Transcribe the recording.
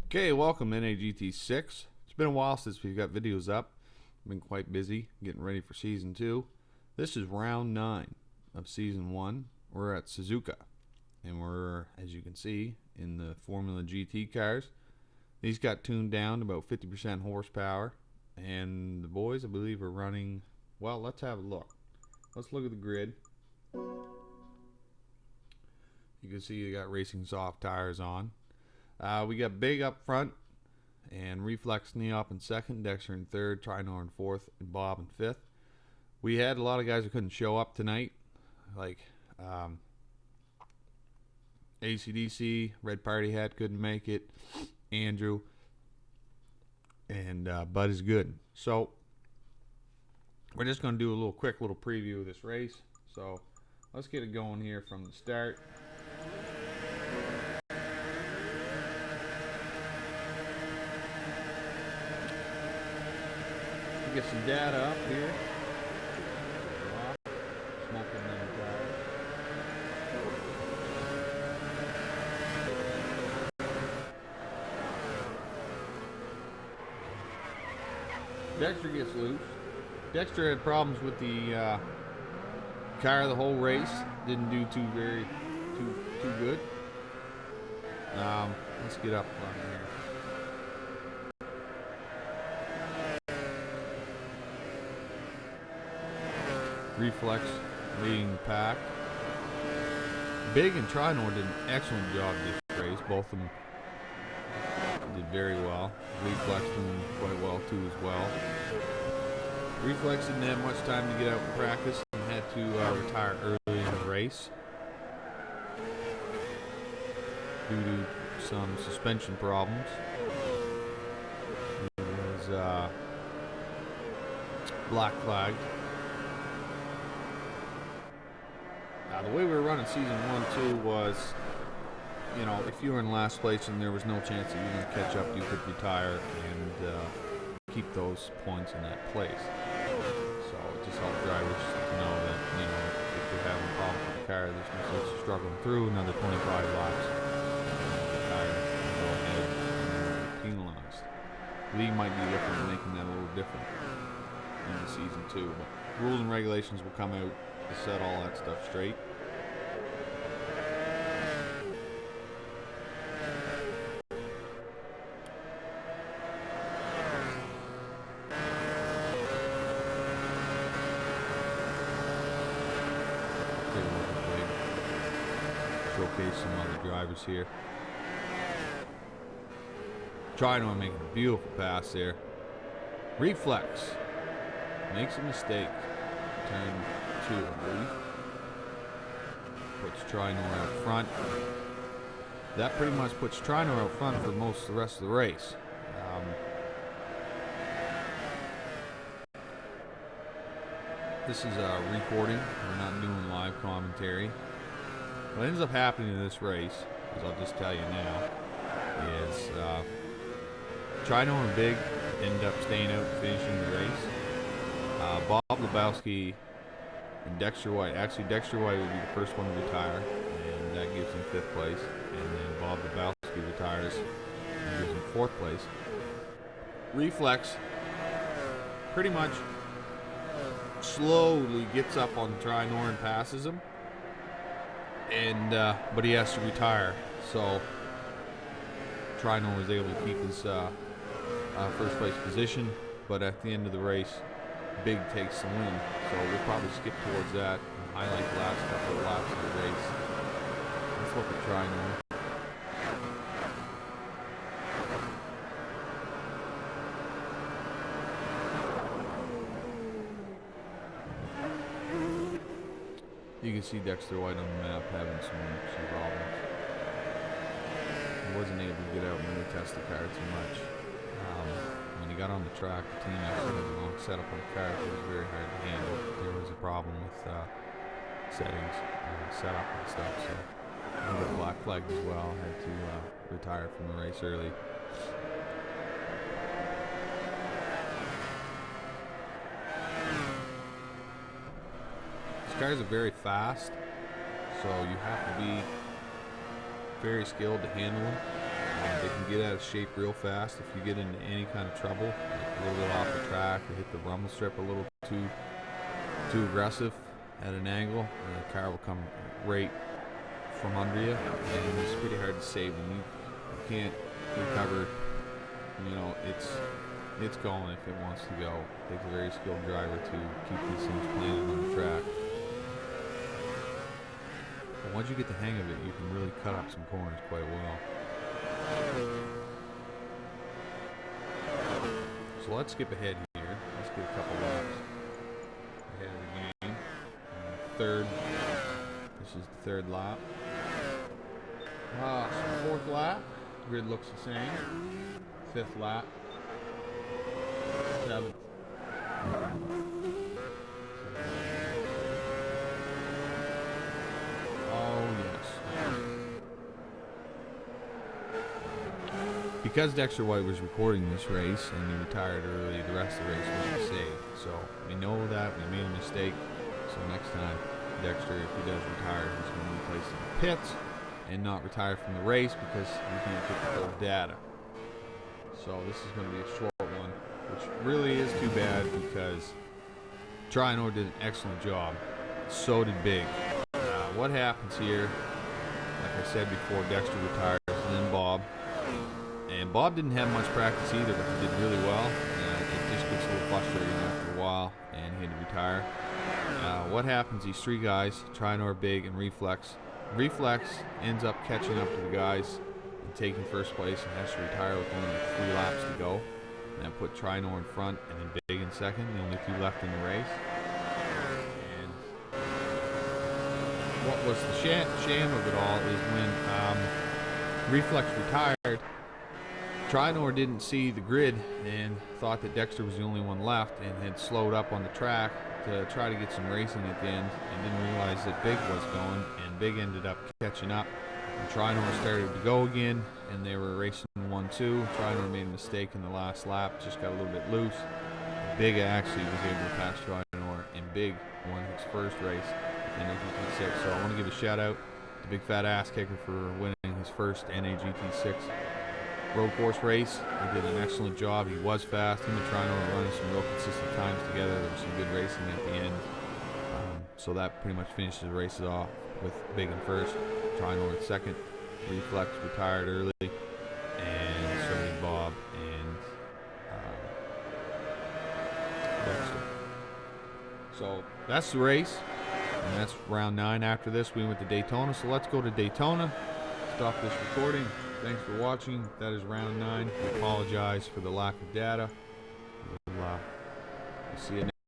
Okay, welcome NAGT6. It's been a while since we've got videos up. Been quite busy getting ready for season 2. This is round 9 of season 1. We're at Suzuka, and we're, as you can see, in the Formula GT cars. These got tuned down to about 50% horsepower, and the boys, I believe, are running. Well, let's have a look. Let's look at the grid. You can see you got racing soft tires on. We got Big up front, and Reflex Neop in second, Dexter in third, Trinor in fourth, and Bob in fifth. We had a lot of guys that couldn't show up tonight, like ACDC, Red Party Hat couldn't make it, Andrew, and Bud is good. So we're just going to do a quick little preview of this race. So let's get it going here from the start. Get some data up here. Smoking them tires. Dexter gets loose. Dexter had problems with the car the whole race. Didn't do too good. Let's get up on here. Reflex leading the pack. Big and Trinor did an excellent job this race. Both of them did very well. Reflex doing quite well too as well. Reflex didn't have much time to get out and practice and had to retire early in the race due to some suspension problems. He was black flagged. The way we were running season 1-2 was, you know, if you were in last place and there was no chance that you were going to catch up, you could retire and keep those points in that place. So it just helped drivers to know that, you know, if you're having a problem with the car, there's no sense of struggling through another 25 laps. Retire and go ahead and penalized. League might be looking at making that a little different in the season 2, but rules and regulations will come out to set all that stuff straight. Showcase some other drivers here. Trying to make a beautiful pass there. Reflex makes a mistake. Turn 2, I believe. Puts Trinor out front. That pretty much puts Trinor out front for most of the rest of the race. This is recording. We're not doing live commentary. What ends up happening in this race, as I'll just tell you now, is Trinor and Big end up staying out and finishing the race. Bob Lebowski and Dexter White. Actually, Dexter White would be the first one to retire, and that gives him 5th place. And then Bob Lebowski retires and gives him 4th place. Reflex pretty much slowly gets up on Trinor and passes him, and but he has to retire. So Trinor was able to keep his first place position, but at the end of the race, Big takes the win. So we'll probably skip towards that and highlight the last couple of laps of the race. Let's look at Trinor. You can see Dexter White on the map having some problems. He wasn't able to get out and really test the car too much. When he got on the track, the team actually had the wrong setup on the car. It was very hard to handle. There was a problem with settings, setup and stuff. So he got black flagged as well. Had to retire from the race early. These cars are very fast, so you have to be very skilled to handle them. They can get out of shape real fast if you get into any kind of trouble, like a little bit off the track, or hit the rumble strip a little too aggressive at an angle, and the car will come right from under you, and it's pretty hard to save them. You can't recover. You know, it's going if it wants to go. It takes a very skilled driver to keep these things planted on the track. But once you get the hang of it, you can really cut up some corners quite well. So let's skip ahead here. Let's get a couple laps ahead of the game. This is the third lap. So fourth lap, grid looks the same. Fifth lap. Seventh. Oh, yes. Because Dexter White was recording this race and he retired early, the rest of the race wasn't saved. So we know that. We made a mistake. So next time, Dexter, if he does retire, he's going to be placed in the pits and not retire from the race because we can't get the full data. So this is going to be a short one, which really is too bad because Trinor did an excellent job. So did Big. What happens here, like I said before, Dexter retires, and then Bob. And Bob didn't have much practice either, but he did really well. It just gets a little frustrating after a while, and he had to retire. What happens, these three guys, Trinor, Big, and Reflex. Reflex ends up catching up to the guys and taking first place and has to retire with only 3 laps to go. And that put Trinor in front and then Big in second, the only 2 left in the race. And what was the sham of it all is when Reflex retired, Trinor didn't see the grid and thought that Dexter was the only one left and had slowed up on the track to try to get some racing at the end and didn't realize that Big was going, and Big ended up catching up. And Trinor started to go again, and they were racing 1-2. Trinor made a mistake in the last lap, just got a little bit loose. Big actually was able to pass Trinor, and Big won his first race in NAGT6. So I want to give a shout out to Big Fat Ass Kicker for winning his first NAGT6 road course race. He did an excellent job. He was fast. Him and Trinor were running some real consistent times together. There was some good racing at the end. So that pretty much finishes the races off with Big in first, Trinor in second. Reflex retired early, and so did Bob and Dexter. So that's the race, and that's round 9. After this, we went to Daytona. So let's go to Daytona. Stop this recording. Thanks for watching. That is round 9. We apologize for the lack of data. We'll see you next time.